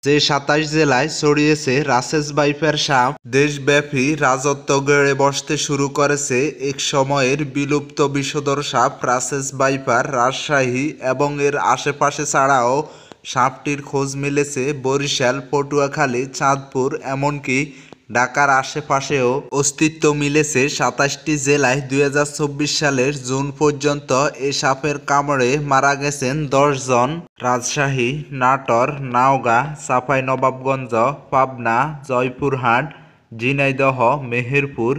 যে ২৭ জেলায় ছড়িয়েছে রাসেস ভাইপার সাপ, দেশব্যাপী রাজত্ব গড়ে বসতে শুরু করেছে এক সময়ের বিলুপ্ত বিষধর সাপ রাসেস ভাইপার। রাজশাহী এবং এর আশেপাশে ছাড়াও সাপটির খোঁজ মিলেছে বরিশাল, পটুয়াখালী, চাঁদপুর, এমনকি ঢাকার আশেপাশেও অস্তিত্ব মিলেছে ২৭টি জেলায়। ২০২৪ সালের জুন পর্যন্ত এ সাপের কামড়ে মারা গেছেন ১০ জন। রাজশাহী, নাটোর, নওগাঁ, চাঁপাইনবাবগঞ্জ, পাবনা, জয়পুরহাট, ঝিনাইদহ, মেহেরপুর,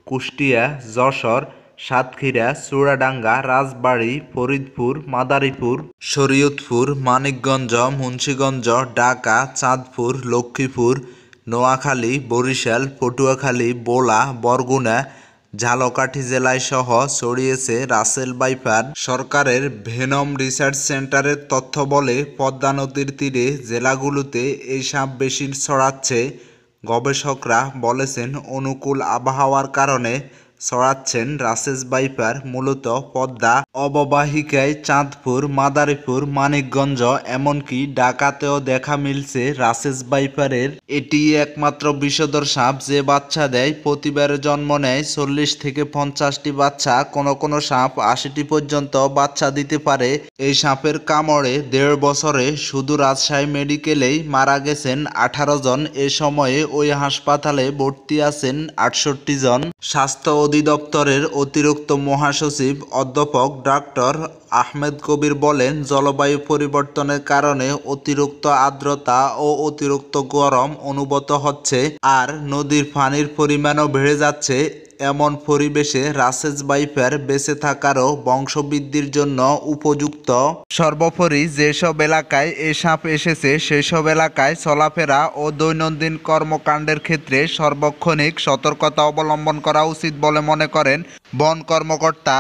কুষ্টিয়া, যশোর, সাতক্ষীরা, চুয়াডাঙ্গা, রাজবাড়ী, ফরিদপুর, মাদারীপুর, শরীয়তপুর, মানিকগঞ্জ, মুন্সিগঞ্জ, ঢাকা, চাঁদপুর, লক্ষ্মীপুর, নোয়াখালী, বরিশাল, পটুয়াখালী, ভোলা, বরগুনা, ঝালকাঠি জেলায় সহ ছড়িয়েছে রাসেল ভাইপার। সরকারের ভেনম রিসার্চ সেন্টারের তথ্য বলে, পদ্মা নদীর তীরে জেলাগুলোতে এই সাপ বেশি ছড়াচ্ছে। গবেষকরা বলেছেন, অনুকূল আবহাওয়ার কারণে ছড়াচ্ছেন রাসেস ভাইপার মূলত পদ্মা অববাহিকায়। চাঁদপুর, মাদারীপুর, মানিকগঞ্জ, এমনকি ঢাকাতেও দেখা মিলছে রাসেস ভাইপারের। এটি একমাত্র বিষধর সাপ যে বাচ্চা দেয়। প্রতিবারে জন্ম নেয় ৪০ থেকে ৫০টি বাচ্চা, কোনো কোনো সাপ ৮০টি পর্যন্ত বাচ্চা দিতে পারে। এই সাপের কামড়ে ১.৫ বছরে শুধু রাজশাহী মেডিকেলেই মারা গেছেন ১৮ জন। এ সময়ে ওই হাসপাতালে ভর্তি আছেন ৬৮ জন। স্বাস্থ্য অধিদপ্তরের অতিরিক্ত মহাসচিব অধ্যাপক ডক্টর আহমেদ কবির বলেন, জলবায়ু পরিবর্তনের কারণে অতিরিক্ত আর্দ্রতা ও অতিরিক্ত গরম অনুভূত হচ্ছে, আর নদীর পানির পরিমাণও বেড়ে যাচ্ছে। এমন পরিবেশে রাসেস ভাইপার বেঁচে থাকারও বংশবৃদ্ধির জন্য উপযুক্ত। সর্বোপরি যেসব এলাকায় এ সাপ এসেছে সেসব এলাকায় চলাফেরা ও দৈনন্দিন কর্মকাণ্ডের ক্ষেত্রে সার্বক্ষণিক সতর্কতা অবলম্বন করা উচিত বলে মনে করেন বন কর্মকর্তা।